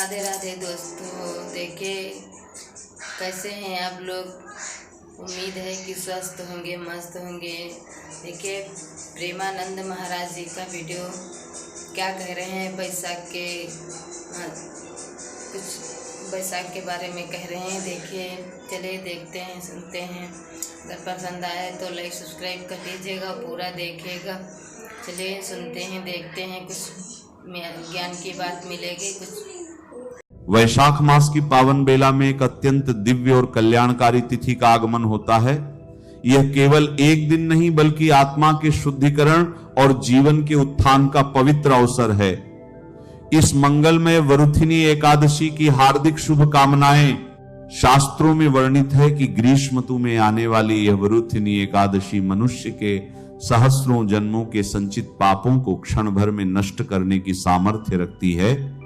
राधे राधे दोस्तों, देखिए कैसे हैं आप लोग। उम्मीद है कि स्वस्थ होंगे, मस्त होंगे। देखिए प्रेमानंद महाराज जी का वीडियो क्या कह रहे हैं बैसाख के कुछ बैसाख के बारे में कह रहे हैं। देखिए चलिए देखते हैं, सुनते हैं। अगर पसंद आए तो लाइक सब्सक्राइब कर लीजिएगा, पूरा देखिएगा। चलिए सुनते हैं, देखते हैं, कुछ ज्ञान की बात मिलेगी। कुछ वैशाख मास की पावन बेला में एक अत्यंत दिव्य और कल्याणकारी तिथि का आगमन होता है। यह केवल एक दिन नहीं बल्कि आत्मा के शुद्धिकरण और जीवन के उत्थान का पवित्र अवसर है। इस मंगलमय वरुथिनी एकादशी की हार्दिक शुभकामनाएं। शास्त्रों में वर्णित है कि ग्रीष्म ऋतु में आने वाली यह वरुथिनी एकादशी मनुष्य के सहस्रों जन्मों के संचित पापों को क्षण भर में नष्ट करने की सामर्थ्य रखती है।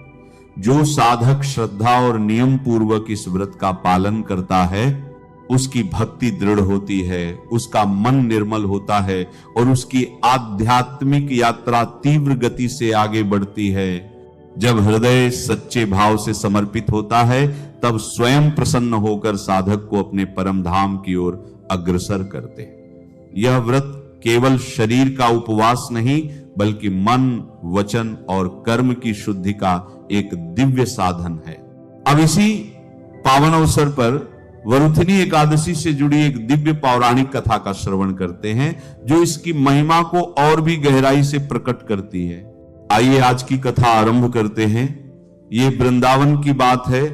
जो साधक श्रद्धा और नियम पूर्वक इस व्रत का पालन करता है, उसकी भक्ति दृढ़ होती है, उसका मन निर्मल होता है और उसकी आध्यात्मिक यात्रा तीव्र गति से आगे बढ़ती है। जब हृदय सच्चे भाव से समर्पित होता है, तब स्वयं प्रसन्न होकर साधक को अपने परम धाम की ओर अग्रसर करते। यह व्रत केवल शरीर का उपवास नहीं बल्कि मन, वचन और कर्म की शुद्धि का एक दिव्य साधन है। अब इसी पावन अवसर पर वरुथिनी एकादशी से जुड़ी एक दिव्य पौराणिक कथा का श्रवण करते हैं, जो इसकी महिमा को और भी गहराई से प्रकट करती है। आइए आज की कथा आरंभ करते हैं। ये वृंदावन की बात है।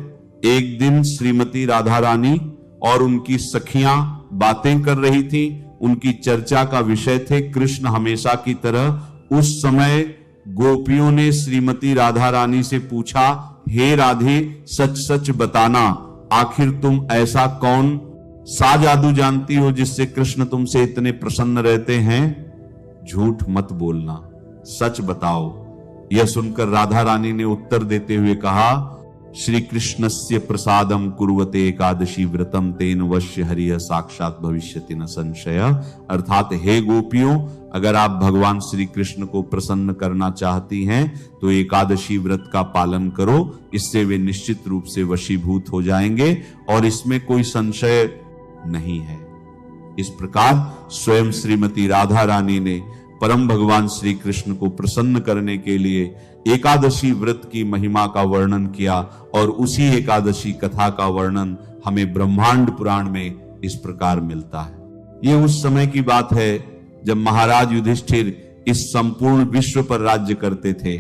एक दिन श्रीमती राधा रानी और उनकी सखियां बातें कर रही थी। उनकी चर्चा का विषय थे कृष्ण। हमेशा की तरह उस समय गोपियों ने श्रीमती राधा रानी से पूछा, हे राधे, सच सच बताना, आखिर तुम ऐसा कौन सा जादू जानती हो जिससे कृष्ण तुमसे इतने प्रसन्न रहते हैं? झूठ मत बोलना, सच बताओ। यह सुनकर राधा रानी ने उत्तर देते हुए कहा, श्री कृष्णस्य प्रसादम कुर्वते एकादशी व्रतम तेन वश्य हरिः साक्षात भविष्यति न संशय। अर्थात हे गोपियों, अगर आप भगवान श्री कृष्ण को प्रसन्न करना चाहती हैं तो एकादशी व्रत का पालन करो। इससे वे निश्चित रूप से वशीभूत हो जाएंगे और इसमें कोई संशय नहीं है। इस प्रकार स्वयं श्रीमती राधा रानी ने परम भगवान श्री कृष्ण को प्रसन्न करने के लिए एकादशी व्रत की महिमा का वर्णन किया और उसी एकादशी कथा का वर्णन हमें ब्रह्मांड पुराण में इस प्रकार मिलता है। यह उस समय की बात है जब महाराज युधिष्ठिर इस संपूर्ण विश्व पर राज्य करते थे।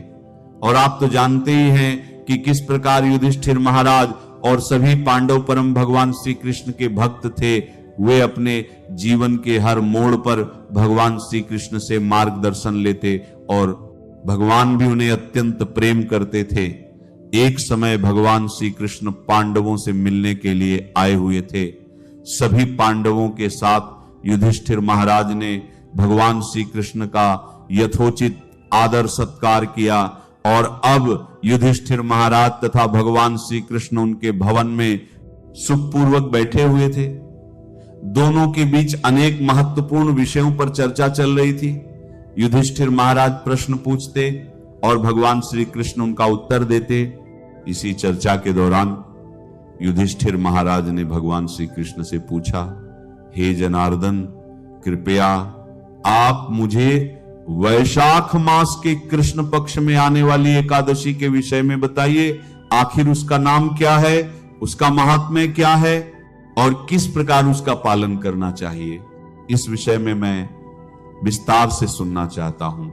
और आप तो जानते ही हैं कि किस प्रकार युधिष्ठिर महाराज और सभी पांडव परम भगवान श्री कृष्ण के भक्त थे। वे अपने जीवन के हर मोड़ पर भगवान श्री कृष्ण से मार्गदर्शन लेते और भगवान भी उन्हें अत्यंत प्रेम करते थे। एक समय भगवान श्री कृष्ण पांडवों से मिलने के लिए आए हुए थे। सभी पांडवों के साथ युधिष्ठिर महाराज ने भगवान श्री कृष्ण का यथोचित आदर सत्कार किया और अब युधिष्ठिर महाराज तथा भगवान श्री कृष्ण उनके भवन में सुखपूर्वक बैठे हुए थे। दोनों के बीच अनेक महत्वपूर्ण विषयों पर चर्चा चल रही थी। युधिष्ठिर महाराज प्रश्न पूछते और भगवान श्री कृष्ण उनका उत्तर देते। इसी चर्चा के दौरान युधिष्ठिर महाराज ने भगवान श्री कृष्ण से पूछा, हे जनार्दन, कृपया आप मुझे वैशाख मास के कृष्ण पक्ष में आने वाली एकादशी के विषय में बताइए। आखिर उसका नाम क्या है, उसका महात्म्य क्या है और किस प्रकार उसका पालन करना चाहिए। इस विषय में मैं विस्तार से सुनना चाहता हूं।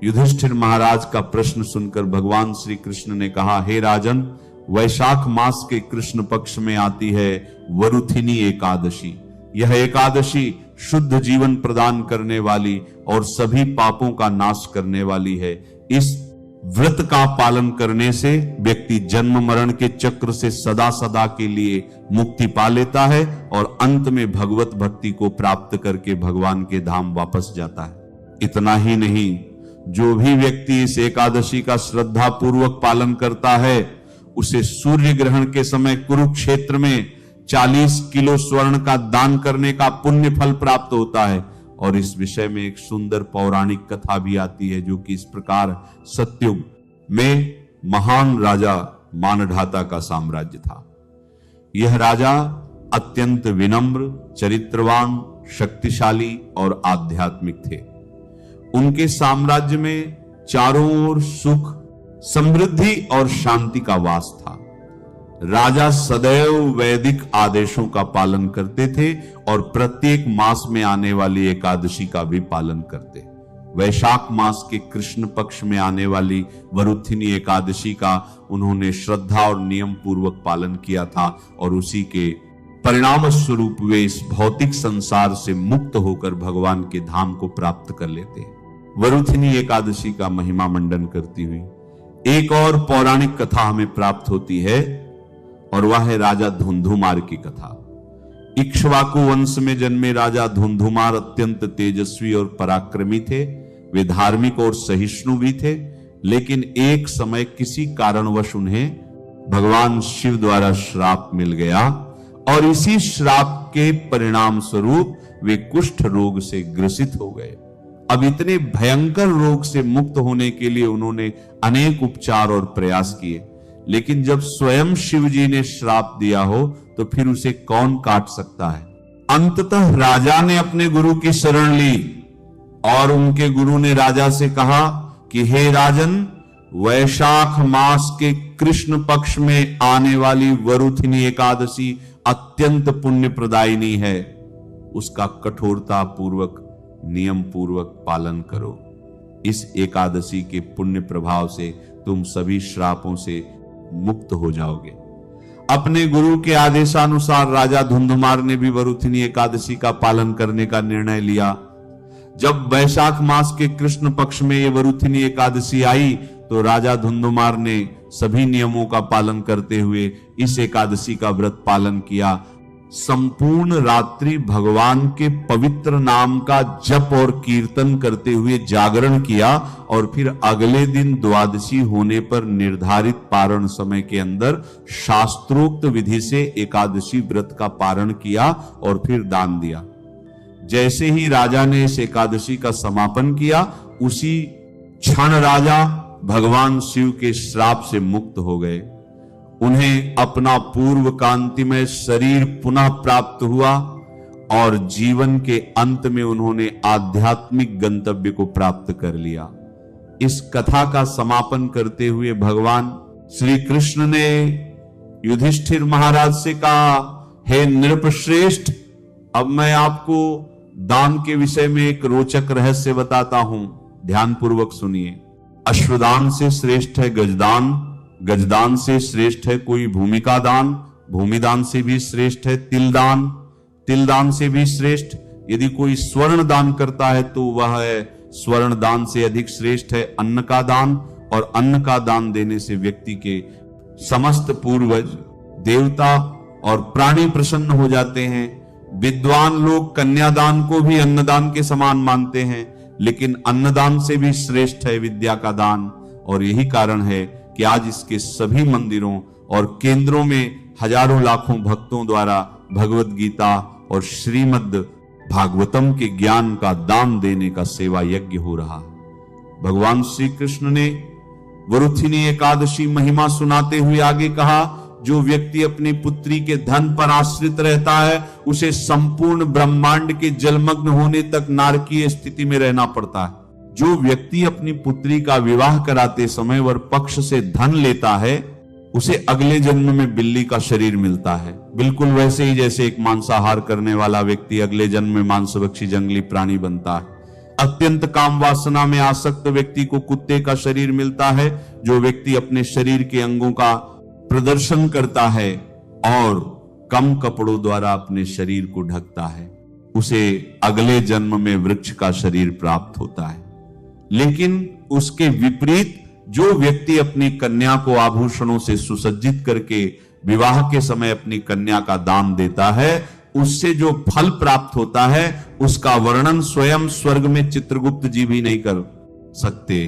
युधिष्ठिर महाराज का प्रश्न सुनकर भगवान श्री कृष्ण ने कहा, हे राजन, वैशाख मास के कृष्ण पक्ष में आती है वरुथिनी एकादशी। यह एकादशी शुद्ध जीवन प्रदान करने वाली और सभी पापों का नाश करने वाली है। इस व्रत का पालन करने से व्यक्ति जन्म मरण के चक्र से सदा सदा के लिए मुक्ति पा लेता है और अंत में भगवत भक्ति को प्राप्त करके भगवान के धाम वापस जाता है। इतना ही नहीं, जो भी व्यक्ति इस एकादशी का श्रद्धा पूर्वक पालन करता है, उसे सूर्य ग्रहण के समय कुरुक्षेत्र में 40 किलो स्वर्ण का दान करने का पुण्य फल प्राप्त होता है। और इस विषय में एक सुंदर पौराणिक कथा भी आती है, जो कि इस प्रकार, सत्युग में महान राजा मानधाता का साम्राज्य था। यह राजा अत्यंत विनम्र, चरित्रवान, शक्तिशाली और आध्यात्मिक थे। उनके साम्राज्य में चारों ओर सुख, समृद्धि और शांति का वास था। राजा सदैव वैदिक आदेशों का पालन करते थे और प्रत्येक मास में आने वाली एकादशी का भी पालन करते। वैशाख मास के कृष्ण पक्ष में आने वाली वरुथिनी एकादशी का उन्होंने श्रद्धा और नियम पूर्वक पालन किया था और उसी के परिणाम स्वरूप वे इस भौतिक संसार से मुक्त होकर भगवान के धाम को प्राप्त कर लेते। वरुथिनी एकादशी का महिमा मंडन करती हुई एक और पौराणिक कथा हमें प्राप्त होती है और वह है राजा धुंधुमार की कथा। इक्ष्वाकु वंश में जन्मे राजा धुंधुमार अत्यंत तेजस्वी और पराक्रमी थे। वे धार्मिक और सहिष्णु भी थे, लेकिन एक समय किसी कारणवश उन्हें भगवान शिव द्वारा श्राप मिल गया और इसी श्राप के परिणाम स्वरूप वे कुष्ठ रोग से ग्रसित हो गए। अब इतने भयंकर रोग से मुक्त होने के लिए उन्होंने अनेक उपचार और प्रयास किए, लेकिन जब स्वयं शिव जी ने श्राप दिया हो तो फिर उसे कौन काट सकता है। अंततः राजा ने अपने गुरु की शरण ली और उनके गुरु ने राजा से कहा कि हे राजन, वैशाख मास के कृष्ण पक्ष में आने वाली वरुथिनी एकादशी अत्यंत पुण्य प्रदायिनी है। उसका कठोरता पूर्वक, नियम पूर्वक पालन करो। इस एकादशी के पुण्य प्रभाव से तुम सभी श्रापों से मुक्त हो जाओगे। अपने गुरु के आदेशानुसार राजा धुंधुमार ने भी वरुथिनी एकादशी का पालन करने का निर्णय लिया। जब वैशाख मास के कृष्ण पक्ष में ये वरुथिनी एकादशी आई तो राजा धुंधुमार ने सभी नियमों का पालन करते हुए इस एकादशी का व्रत पालन किया। संपूर्ण रात्रि भगवान के पवित्र नाम का जप और कीर्तन करते हुए जागरण किया और फिर अगले दिन द्वादशी होने पर निर्धारित पारण समय के अंदर शास्त्रोक्त विधि से एकादशी व्रत का पारण किया और फिर दान दिया। जैसे ही राजा ने इस एकादशी का समापन किया, उसी क्षण राजा भगवान शिव के श्राप से मुक्त हो गए। उन्हें अपना पूर्व कांतिमय शरीर पुनः प्राप्त हुआ और जीवन के अंत में उन्होंने आध्यात्मिक गंतव्य को प्राप्त कर लिया। इस कथा का समापन करते हुए भगवान श्री कृष्ण ने युधिष्ठिर महाराज से कहा, हे नृपश्रेष्ठ, अब मैं आपको दान के विषय में एक रोचक रहस्य बताता हूं, ध्यानपूर्वक सुनिए। अश्वदान से श्रेष्ठ है गजदान, गजदान से श्रेष्ठ है कोई भूमिका दान, भूमिदान से भी श्रेष्ठ है तिलदान, तिलदान से भी श्रेष्ठ यदि कोई स्वर्ण दान करता है तो वह है स्वर्ण दान से अधिक श्रेष्ठ है अन्न का दान, और अन्न का दान देने से व्यक्ति के समस्त पूर्वज, देवता और प्राणी प्रसन्न हो जाते हैं। विद्वान लोग कन्यादान को भी अन्नदान के समान मानते हैं, लेकिन अन्नदान से भी श्रेष्ठ है विद्या का दान। और यही कारण है कि आज इसके सभी मंदिरों और केंद्रों में हजारों लाखों भक्तों द्वारा भगवत गीता और श्रीमद् भागवतम के ज्ञान का दान देने का सेवा यज्ञ हो रहा। भगवान श्री कृष्ण ने वरुथिनी एकादशी महिमा सुनाते हुए आगे कहा, जो व्यक्ति अपनी पुत्री के धन पर आश्रित रहता है उसे संपूर्ण ब्रह्मांड के जलमग्न होने तक नारकीय स्थिति में रहना पड़ता है। जो व्यक्ति अपनी पुत्री का विवाह कराते समय वर पक्ष से धन लेता है उसे अगले जन्म में बिल्ली का शरीर मिलता है, बिल्कुल वैसे ही जैसे एक मांसाहार करने वाला व्यक्ति अगले जन्म में मांसभक्षी जंगली प्राणी बनता है। अत्यंत काम वासना में आसक्त व्यक्ति को कुत्ते का शरीर मिलता है। जो व्यक्ति अपने शरीर के अंगों का प्रदर्शन करता है और कम कपड़ों द्वारा अपने शरीर को ढकता है उसे अगले जन्म में वृक्ष का शरीर प्राप्त होता है। लेकिन उसके विपरीत जो व्यक्ति अपनी कन्या को आभूषणों से सुसज्जित करके विवाह के समय अपनी कन्या का दान देता है उससे जो फल प्राप्त होता है उसका वर्णन स्वयं स्वर्ग में चित्रगुप्त जी भी नहीं कर सकते।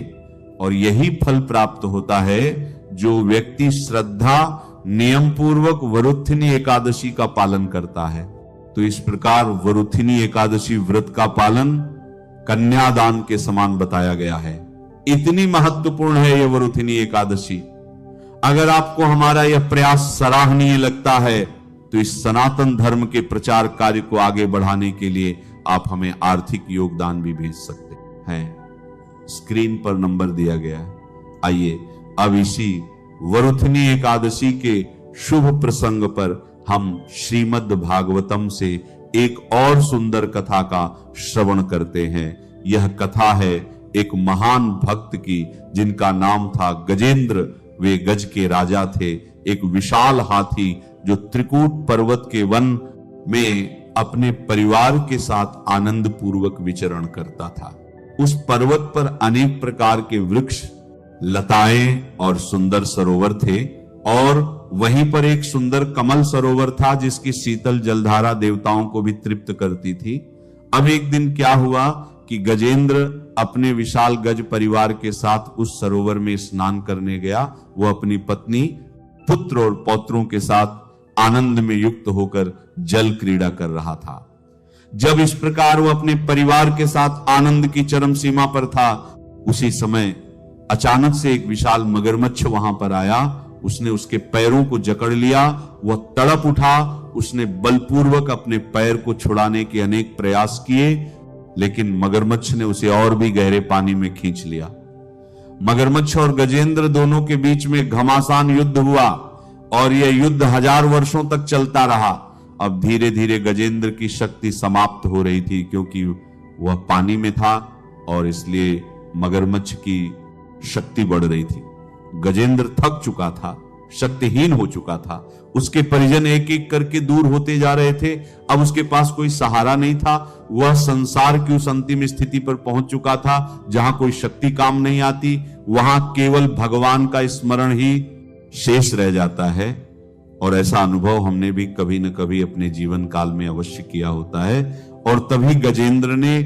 और यही फल प्राप्त होता है जो व्यक्ति श्रद्धा नियम पूर्वक वरुथिनी एकादशी का पालन करता है। तो इस प्रकार वरुथिनी एकादशी व्रत का पालन कन्यादान के समान बताया गया है। इतनी महत्वपूर्ण है यह वरुथिनी एकादशी। अगर आपको हमारा यह प्रयास सराहनीय लगता है तो इस सनातन धर्म के प्रचार कार्य को आगे बढ़ाने के लिए आप हमें आर्थिक योगदान भी भेज सकते हैं। स्क्रीन पर नंबर दिया गया है। आइए अब इसी वरुथनी एकादशी के शुभ प्रसंग पर हम श्रीमद् भागवतम से एक और सुंदर कथा का श्रवण करते हैं। यह कथा है एक महान भक्त की, जिनका नाम था गजेंद्र। वे गज के राजा थे। एक विशाल हाथी जो त्रिकूट पर्वत के वन में अपने परिवार के साथ आनंद पूर्वक विचरण करता था। उस पर्वत पर अनेक प्रकार के वृक्ष, लताएं और सुंदर सरोवर थे, और वहीं पर एक सुंदर कमल सरोवर था जिसकी शीतल जलधारा देवताओं को भी तृप्त करती थी। अब एक दिन क्या हुआ कि गजेंद्र अपने विशाल गज परिवार के साथ उस सरोवर में स्नान करने गया। वो अपनी पत्नी, पुत्र और पौत्रों के साथ आनंद में युक्त होकर जल क्रीड़ा कर रहा था। जब इस प्रकार वो अपने परिवार के साथ आनंद की चरम सीमा पर था, उसी समय अचानक से एक विशाल मगरमच्छ वहां पर आया। उसने उसके पैरों को जकड़ लिया। वह तड़प उठा। उसने बलपूर्वक अपने पैर को छुड़ाने के अनेक प्रयास किए, लेकिन मगरमच्छ ने उसे और भी गहरे पानी में खींच लिया। मगरमच्छ और गजेंद्र दोनों के बीच में घमासान युद्ध हुआ, और यह युद्ध 1000 वर्षों तक चलता रहा। अब धीरे धीरे गजेंद्र की शक्ति समाप्त हो रही थी, क्योंकि वह पानी में था और इसलिए मगरमच्छ की शक्ति बढ़ रही थी। गजेंद्र थक चुका था, शक्तिहीन हो चुका था। उसके परिजन एक एक करके दूर होते जा रहे थे। अब उसके पास कोई सहारा नहीं था। वह संसार की उस अंतिम स्थिति पर पहुंच चुका था जहां कोई शक्ति काम नहीं आती, वहां केवल भगवान का स्मरण ही शेष रह जाता है। और ऐसा अनुभव हमने भी कभी न कभी अपने जीवन काल में अवश्य किया होता है। और तभी गजेंद्र ने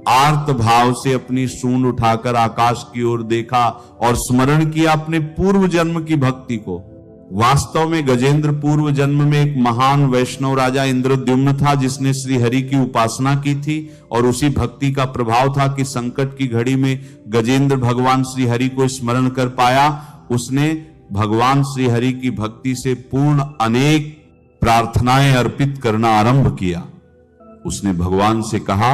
आर्त भाव से अपनी सूंड उठाकर आकाश की ओर देखा और स्मरण किया अपने पूर्व जन्म की भक्ति को। वास्तव में गजेंद्र पूर्व जन्म में एक महान वैष्णव राजा इंद्रद्युम्न था, जिसने श्री हरि की उपासना की थी, और उसी भक्ति का प्रभाव था कि संकट की घड़ी में गजेंद्र भगवान श्री हरि को स्मरण कर पाया। उसने भगवान श्री हरि की भक्ति से पूर्ण अनेक प्रार्थनाएं अर्पित करना आरंभ किया। उसने भगवान से कहा,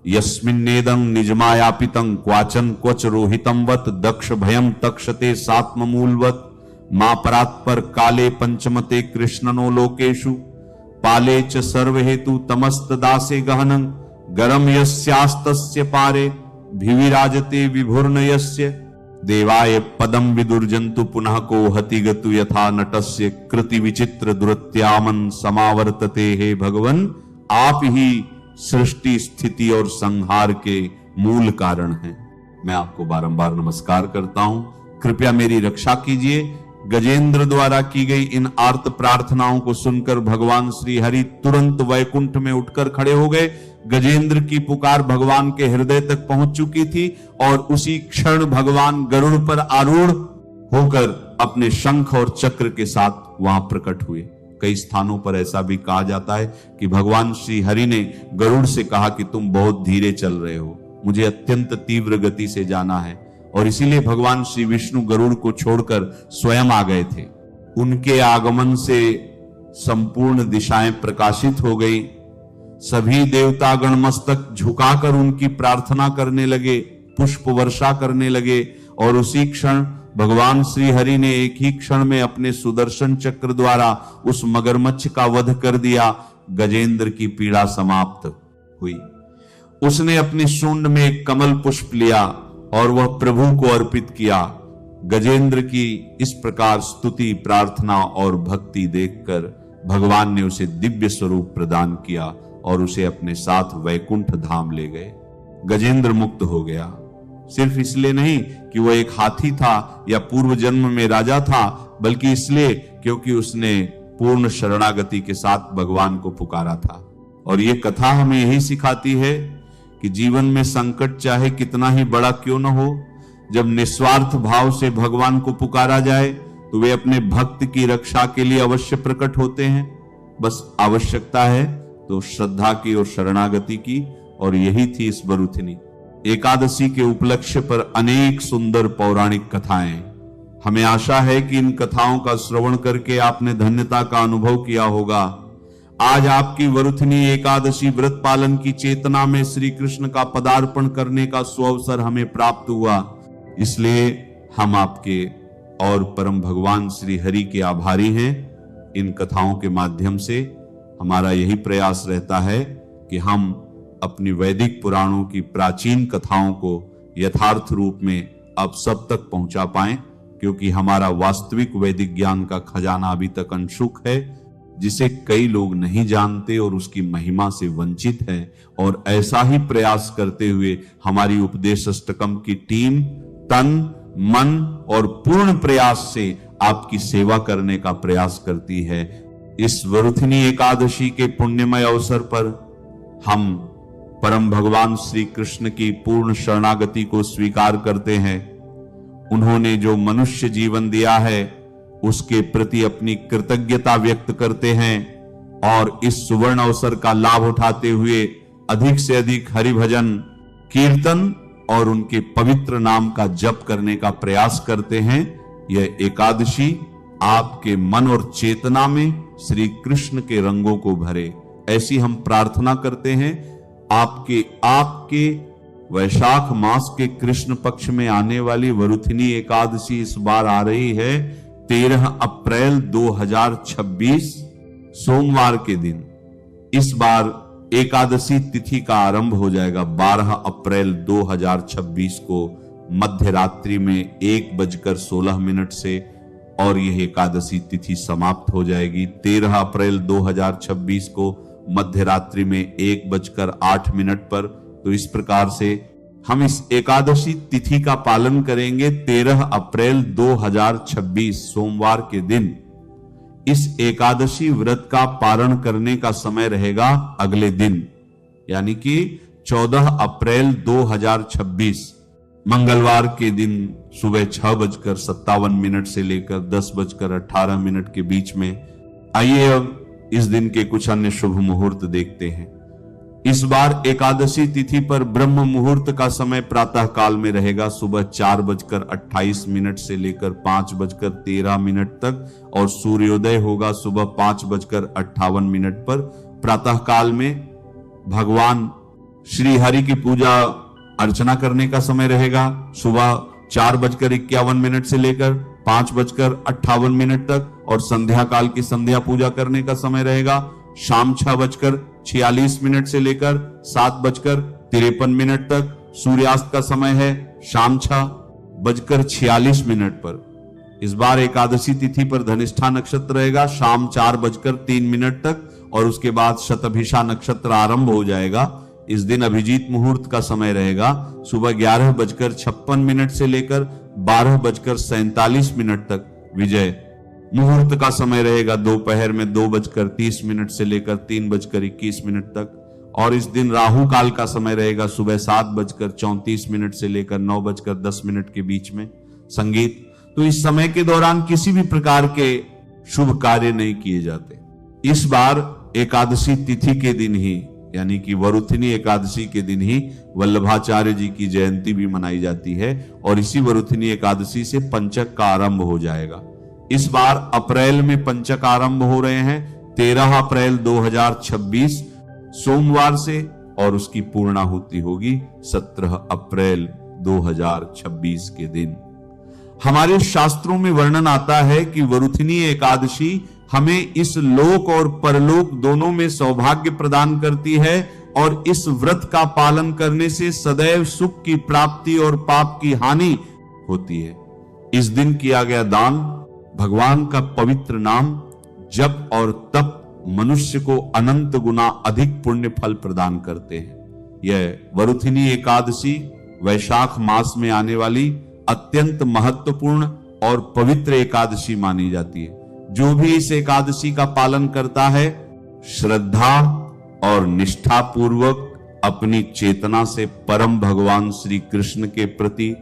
यस्मिन्नेदं निजमायापितं क्वाचन क्वच रोहितं वत दक्ष भयं तक्षते सात्ममूलवत मां परात्पर काले पंचमते कृष्णनो लोकेषु पाले च सर्वहेतु तमस्त दासे गहनं गरम यस्यास्तस्य पारे भिविराजते विभुर्न यस्य देवाय पदम विदुर्जन्तु पुनः को हति गतु यथा नटस्य कृति विचित्र दुरत्यामन समावर्तते। हे भगवन, आप ही सृष्टि, स्थिति और संहार के मूल कारण हैं। मैं आपको बारंबार नमस्कार करता हूं। कृपया मेरी रक्षा कीजिए। गजेंद्र द्वारा की गई इन आर्त प्रार्थनाओं को सुनकर भगवान श्री हरि तुरंत वैकुंठ में उठकर खड़े हो गए। गजेंद्र की पुकार भगवान के हृदय तक पहुंच चुकी थी, और उसी क्षण भगवान गरुड़ पर आरूढ़ होकर अपने शंख और चक्र के साथ वहां प्रकट हुए। कई स्थानों पर ऐसा भी कहा जाता है कि भगवान श्री हरि ने गरुड़ से कहा कि तुम बहुत धीरे चल रहे हो, मुझे अत्यंत तीव्र गति से जाना है, और इसीलिए भगवान श्री विष्णु गरुड़ को छोड़कर स्वयं आ गए थे। उनके आगमन से संपूर्ण दिशाएं प्रकाशित हो गई। सभी देवतागण मस्तक झुकाकर उनकी प्रार्थना करने लगे, पुष्प वर्षा करने लगे, और उसी क्षण भगवान श्री हरि ने एक ही क्षण में अपने सुदर्शन चक्र द्वारा उस मगरमच्छ का वध कर दिया। गजेंद्र की पीड़ा समाप्त हुई। उसने अपनी सूंड में एक कमल पुष्प लिया और वह प्रभु को अर्पित किया। गजेंद्र की इस प्रकार स्तुति, प्रार्थना और भक्ति देखकर भगवान ने उसे दिव्य स्वरूप प्रदान किया और उसे अपने साथ वैकुंठ धाम ले गए। गजेंद्र मुक्त हो गया। सिर्फ इसलिए नहीं कि वह एक हाथी था या पूर्व जन्म में राजा था, बल्कि इसलिए क्योंकि उसने पूर्ण शरणागति के साथ भगवान को पुकारा था। और ये कथा हमें यही सिखाती है कि जीवन में संकट चाहे कितना ही बड़ा क्यों न हो, जब निस्वार्थ भाव से भगवान को पुकारा जाए तो वे अपने भक्त की रक्षा के लिए अवश्य प्रकट होते हैं। बस आवश्यकता है तो श्रद्धा की और शरणागति की, और यही थी इस वरुथिनी एकादशी के उपलक्ष्य पर अनेक सुंदर पौराणिक कथाएं हमें आशा है कि इन कथाओं का श्रवण करके आपने धन्यता का अनुभव किया होगा। आज आपकी वरुथनी एकादशी व्रत पालन की चेतना में श्री कृष्ण का पदार्पण करने का सुअवसर हमें प्राप्त हुआ, इसलिए हम आपके और परम भगवान श्री हरि के आभारी हैं। इन कथाओं के माध्यम से हमारा यही प्रयास रहता है कि हम अपनी वैदिक पुराणों की प्राचीन कथाओं को यथार्थ रूप में अब सब तक पहुंचा पाएं, क्योंकि हमारा वास्तविक वैदिक ज्ञान का खजाना अभी तक अनशुक है, जिसे कई लोग नहीं जानते और उसकी महिमा से वंचित है। और ऐसा ही प्रयास करते हुए हमारी उपदेश अष्टकम की टीम तन मन और पूर्ण प्रयास से आपकी सेवा करने का प्रयास करती है। इस वरुथनी एकादशी के पुण्यमय अवसर पर हम परम भगवान श्री कृष्ण की पूर्ण शरणागति को स्वीकार करते हैं। उन्होंने जो मनुष्य जीवन दिया है उसके प्रति अपनी कृतज्ञता व्यक्त करते हैं और इस सुवर्ण अवसर का लाभ उठाते हुए अधिक से अधिक हरि भजन कीर्तन और उनके पवित्र नाम का जप करने का प्रयास करते हैं। यह एकादशी आपके मन और चेतना में श्री कृष्ण के रंगों को भरे, ऐसी हम प्रार्थना करते हैं। आपके वैशाख मास के कृष्ण पक्ष में आने वाली वरुथनी एकादशी इस बार आ रही है 13 अप्रैल 2026 सोमवार के दिन। इस बार एकादशी तिथि का आरंभ हो जाएगा 12 अप्रैल 2026 को मध्य रात्रि में 1:16 से और यह एकादशी तिथि समाप्त हो जाएगी 13 अप्रैल 2026 को मध्य रात्रि में 1:08 पर। तो इस प्रकार से हम इस एकादशी तिथि का पालन करेंगे 13 अप्रैल 2026 सोमवार के दिन। इस एकादशी व्रत का पारण करने का समय रहेगा अगले दिन, यानी कि 14 अप्रैल 2026 मंगलवार के दिन सुबह 6:57 से लेकर 10:18 के बीच में। आइए अब इस दिन के कुछ अन्य शुभ मुहूर्त देखते हैं। इस बार एकादशी तिथि पर ब्रह्म मुहूर्त का समय प्रातः काल में रहेगा सुबह 4:28 से लेकर 5:13 तक और सूर्योदय होगा सुबह 5:58 पर। प्रातः काल में भगवान श्री हरि की पूजा अर्चना करने का समय रहेगा सुबह 4:51 से लेकर 5:58 तक और संध्या काल की संध्या पूजा करने का समय रहेगा शाम 6:46 से लेकर 7:53 तक। सूर्यास्त का समय है शाम 6:46 पर। इस बार एकादशी तिथि पर धनिष्ठा नक्षत्र रहेगा शाम 4:03 तक और उसके बाद शतभिषा नक्षत्र आरंभ हो जाएगा। इस दिन अभिजीत मुहूर्त का समय रहेगा सुबह 11:56 से लेकर 12:47 तक। विजय मुहूर्त का समय रहेगा दोपहर में 2:30 से लेकर 3:21 तक और इस दिन राहु काल का समय रहेगा सुबह 7:34 से लेकर 9:10 के बीच में। संगीत, तो इस समय के दौरान किसी भी प्रकार के शुभ कार्य नहीं किए जाते। इस बार एकादशी तिथि के दिन ही, यानी कि वरुथनी एकादशी के दिन ही वल्लभाचार्य जी की जयंती भी मनाई जाती है और इसी वरुथनी एकादशी से पंचक का आरंभ हो जाएगा। इस बार अप्रैल में पंचक आरंभ हो रहे हैं 13 अप्रैल 2026 सोमवार से और उसकी पूर्णाहुति होगी 17 अप्रैल 2026 के दिन। हमारे शास्त्रों में वर्णन आता है कि वरुथनी एकादशी हमें इस लोक और परलोक दोनों में सौभाग्य प्रदान करती है और इस व्रत का पालन करने से सदैव सुख की प्राप्ति और पाप की हानि होती है। इस दिन किया गया दान, भगवान का पवित्र नाम, जप और तप मनुष्य को अनंत गुना अधिक पुण्य फल प्रदान करते हैं। यह वरुथनी एकादशी वैशाख मास में आने वाली अत्यंत महत्वपूर्ण और पवित्र एकादशी मानी जाती है। जो भी इस एकादशी का पालन करता है श्रद्धा और निष्ठा पूर्वक अपनी चेतना से परम भगवान श्री कृष्ण के प्रति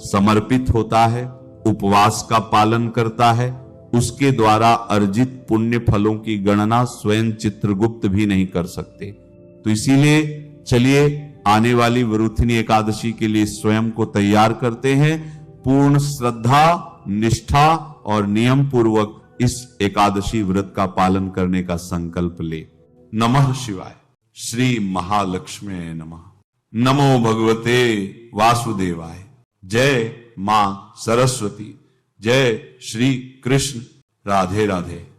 समर्पित होता है, उपवास का पालन करता है, उसके द्वारा अर्जित पुण्य फलों की गणना स्वयं चित्रगुप्त भी नहीं कर सकते। तो इसीलिए चलिए आने वाली वरुथनी एकादशी के लिए स्वयं को तैयार करते हैं। पूर्ण श्रद्धा निष्ठा और नियम पूर्वक इस एकादशी व्रत का पालन करने का संकल्प ले। नमः शिवाय। श्री महालक्ष्मी नमः। नमो भगवते वासुदेवाय। जय मां सरस्वती। जय श्री कृष्ण। राधे राधे।